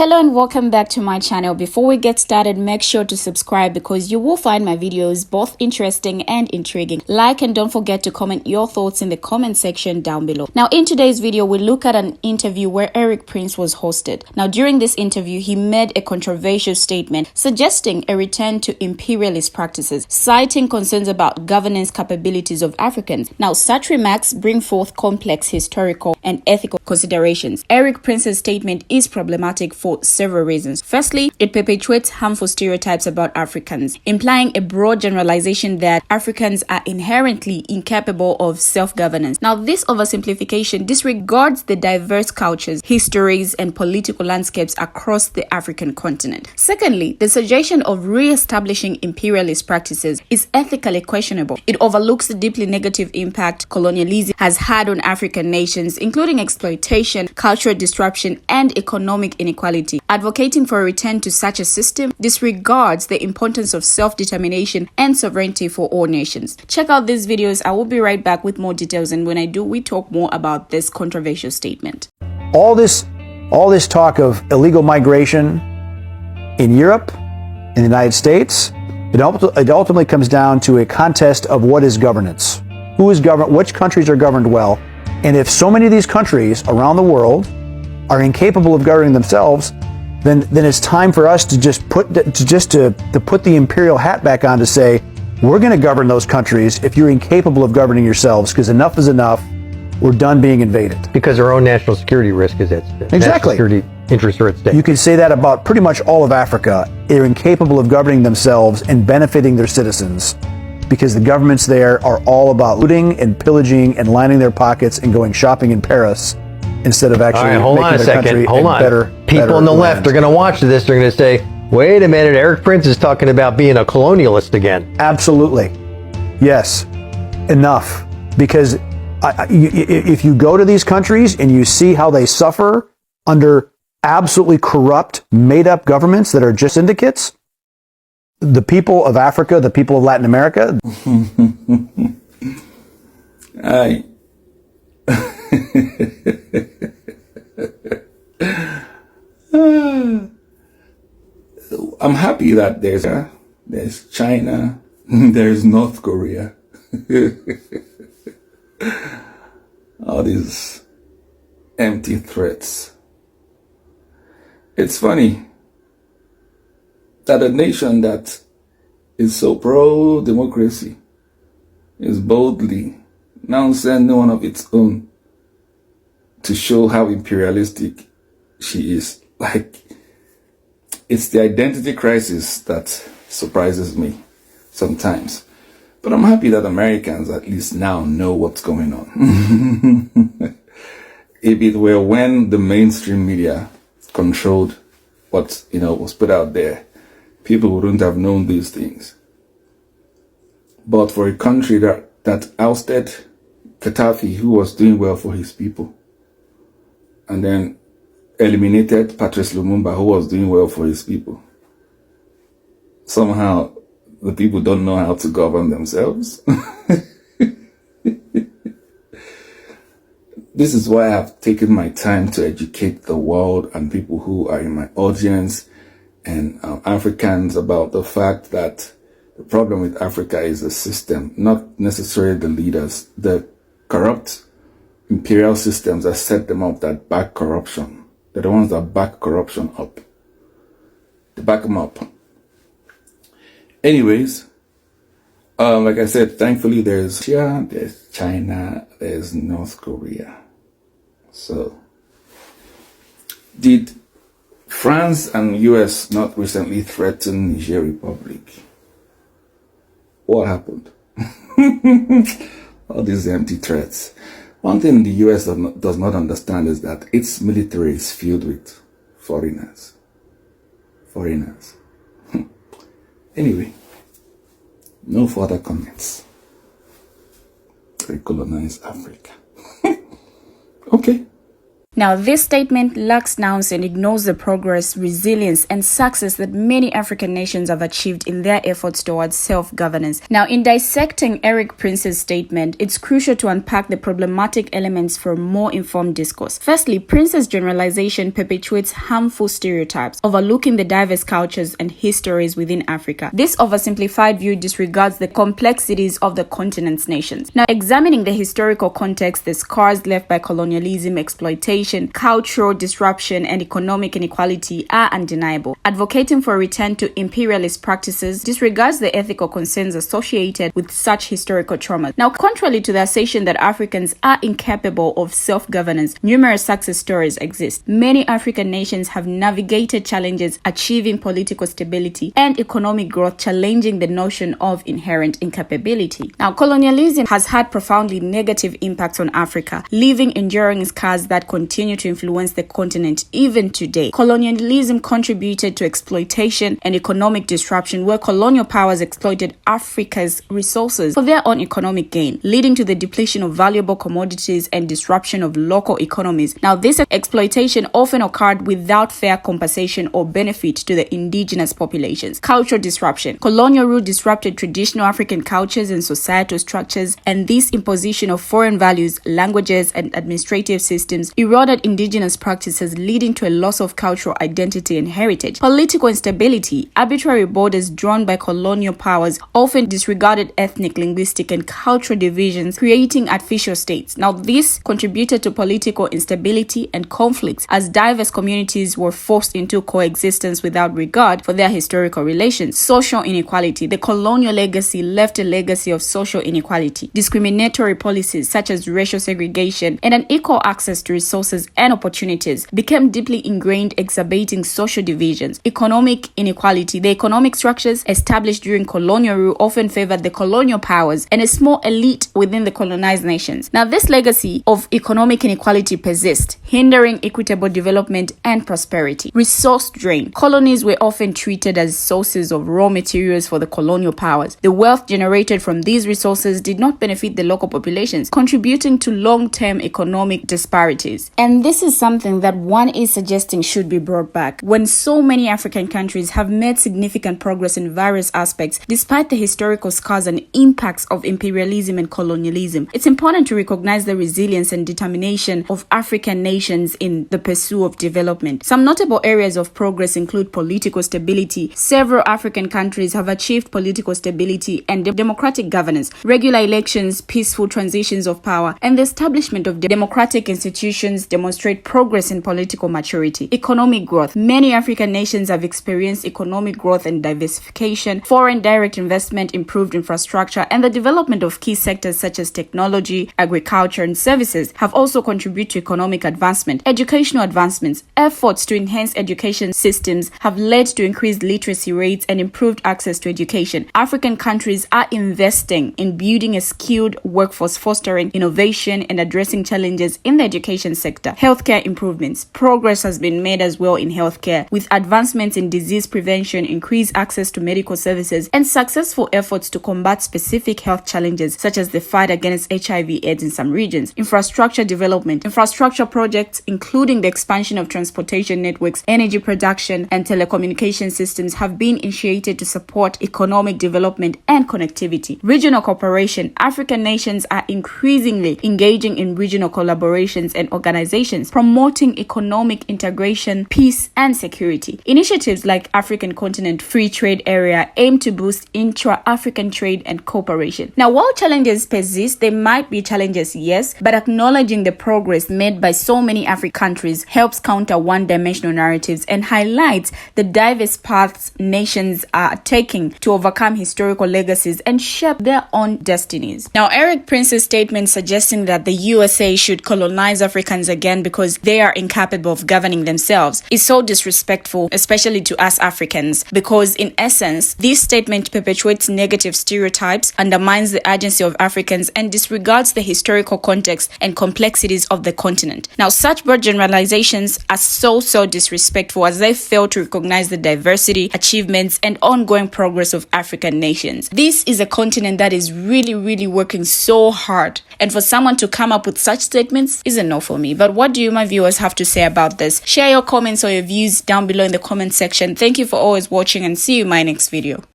Hello and welcome back to my channel. Before we get started, make sure to subscribe because you will find my videos both interesting and intriguing. Like and don't forget to comment your thoughts in the comment section down below. Now in today's video, we look at an interview where Eric Prince was hosted. Now during this interview, he made a controversial statement suggesting a return to imperialist practices, citing concerns about governance capabilities of Africans. Now such remarks bring forth complex historical and ethical considerations. Eric Prince's statement is problematic for several reasons. Firstly, it perpetuates harmful stereotypes about Africans, implying a broad generalization that Africans are inherently incapable of self-governance. Now, this oversimplification disregards the diverse cultures, histories, and political landscapes across the African continent. Secondly, the suggestion of re-establishing imperialist practices is ethically questionable. It overlooks the deeply negative impact colonialism has had on African nations, including exploitation, cultural disruption, and economic inequality. Advocating for a return to such a system disregards the importance of self-determination and sovereignty for all nations. Check out these videos. I will be right back with more details, and when I do, we talk more about this controversial statement. All this talk of illegal migration in Europe, in the United States, it ultimately comes down to a contest of what is governance. Who is governed? Which countries are governed well? And if so many of these countries around the world are incapable of governing themselves, then it's time for us to just put the imperial hat back on to say, we're going to govern those countries if you're incapable of governing yourselves, because enough is enough. We're done being invaded. Because our own national security risk is at stake. Exactly. National security interests are at stake. You can say that about pretty much all of Africa. They're incapable of governing themselves and benefiting their citizens, because the governments there are all about looting and pillaging and lining their pockets and going shopping in Paris instead of actually making their country better. People on the left are going to watch this. They're going to say, wait a minute, Eric Prince is talking about being a colonialist again. Absolutely. Yes. Enough. Because if you go to these countries and you see how they suffer under absolutely corrupt, made-up governments that are just syndicates, the people of Africa, the people of Latin America. I'm happy that there's China, there's North Korea. All these empty threats. It's funny that a nation that is so pro-democracy is boldly now sending one of its own to show how imperialistic she is. Like, it's the identity crisis that surprises me sometimes. But I'm happy that Americans at least now know what's going on. If it were when the mainstream media controlled what, was put out there, people wouldn't have known these things. But for a country that ousted Gaddafi, who was doing well for his people, and then eliminated Patrice Lumumba, who was doing well for his people, somehow the people don't know how to govern themselves. This is why I've taken my time to educate the world and people who are in my audience and Africans about the fact that the problem with Africa is the system, not necessarily the leaders. The corrupt imperial systems that set them up, that back corruption. They're the ones that back corruption up. They back them up. Anyways, like I said, thankfully there's Russia, there's China, there's North Korea. So, did France and US not recently threaten Niger Republic? What happened? All these empty threats. One thing the US does not understand is that its military is filled with foreigners. Anyway, no further comments. Recolonize Africa. Okay. Now, this statement lacks nuance and ignores the progress, resilience, and success that many African nations have achieved in their efforts towards self-governance. Now, in dissecting Eric Prince's statement, it's crucial to unpack the problematic elements for more informed discourse. Firstly, Prince's generalization perpetuates harmful stereotypes, overlooking the diverse cultures and histories within Africa. This oversimplified view disregards the complexities of the continent's nations. Now, examining the historical context, the scars left by colonialism, exploitation, cultural disruption, and economic inequality are undeniable. Advocating for a return to imperialist practices disregards the ethical concerns associated with such historical trauma. Now, contrary to the assertion that Africans are incapable of self-governance, numerous success stories exist. Many African nations have navigated challenges, achieving political stability and economic growth, challenging the notion of inherent incapability. Now, colonialism has had profoundly negative impacts on Africa, leaving enduring scars that continue to influence the continent even today. Colonialism contributed to exploitation and economic disruption, where colonial powers exploited Africa's resources for their own economic gain, leading to the depletion of valuable commodities and disruption of local economies. Now, this exploitation often occurred without fair compensation or benefit to the indigenous populations. Cultural disruption. Colonial rule disrupted traditional African cultures and societal structures, and this imposition of foreign values, languages, and administrative systems eroded indigenous practices, leading to a loss of cultural identity and heritage. Political instability. Arbitrary borders drawn by colonial powers often disregarded ethnic, linguistic, and cultural divisions, creating artificial states. Now, this contributed to political instability and conflicts, as diverse communities were forced into coexistence without regard for their historical relations. Social inequality. The colonial legacy left a legacy of social inequality. Discriminatory policies such as racial segregation and unequal access to resources and opportunities became deeply ingrained, exacerbating social divisions. Economic inequality. The economic structures established during colonial rule often favored the colonial powers and a small elite within the colonized nations. Now, this legacy of economic inequality persists, hindering equitable development and prosperity. Resource drain. Colonies were often treated as sources of raw materials for the colonial powers. The wealth generated from these resources did not benefit the local populations, contributing to long-term economic disparities. And this is something that one is suggesting should be brought back. When so many African countries have made significant progress in various aspects, despite the historical scars and impacts of imperialism and colonialism, it's important to recognize the resilience and determination of African nations in the pursuit of development. Some notable areas of progress include political stability. Several African countries have achieved political stability and democratic governance, regular elections, peaceful transitions of power, and the establishment of democratic institutions demonstrate progress in political maturity. Economic growth. Many African nations have experienced economic growth and diversification. Foreign direct investment, improved infrastructure, and the development of key sectors such as technology, agriculture, and services have also contributed to economic advancement. Educational advancements. Efforts to enhance education systems have led to increased literacy rates and improved access to education. African countries are investing in building a skilled workforce, fostering innovation and addressing challenges in the education sector. Healthcare improvements. Progress has been made as well in healthcare, with advancements in disease prevention, increased access to medical services, and successful efforts to combat specific health challenges such as the fight against HIV/AIDS in some regions. Infrastructure development. Infrastructure projects, including the expansion of transportation networks, energy production, and telecommunication systems, have been initiated to support economic development and connectivity. Regional cooperation. African nations are increasingly engaging in regional collaborations and organizations, promoting economic integration, peace, and security. Initiatives like African Continent Free Trade Area aim to boost intra-African trade and cooperation. Now, while challenges persist, there might be challenges, yes, but acknowledging the progress made by so many African countries helps counter one-dimensional narratives and highlights the diverse paths nations are taking to overcome historical legacies and shape their own destinies. Now, Eric Prince's statement suggesting that the USA should colonize Africans again because they are incapable of governing themselves is so disrespectful, especially to us Africans, because in essence, this statement perpetuates negative stereotypes, undermines the agency of Africans, and disregards the historical context and complexities of the continent. Now, such broad generalizations are so disrespectful, as they fail to recognize the diversity, achievements, and ongoing progress of African nations. This is a continent that is really working so hard, and for someone to come up with such statements is a no for me. Bye. But what do you, my viewers, have to say about this? Share your comments or your views down below in the comment section. Thank you for always watching, and see you in my next video.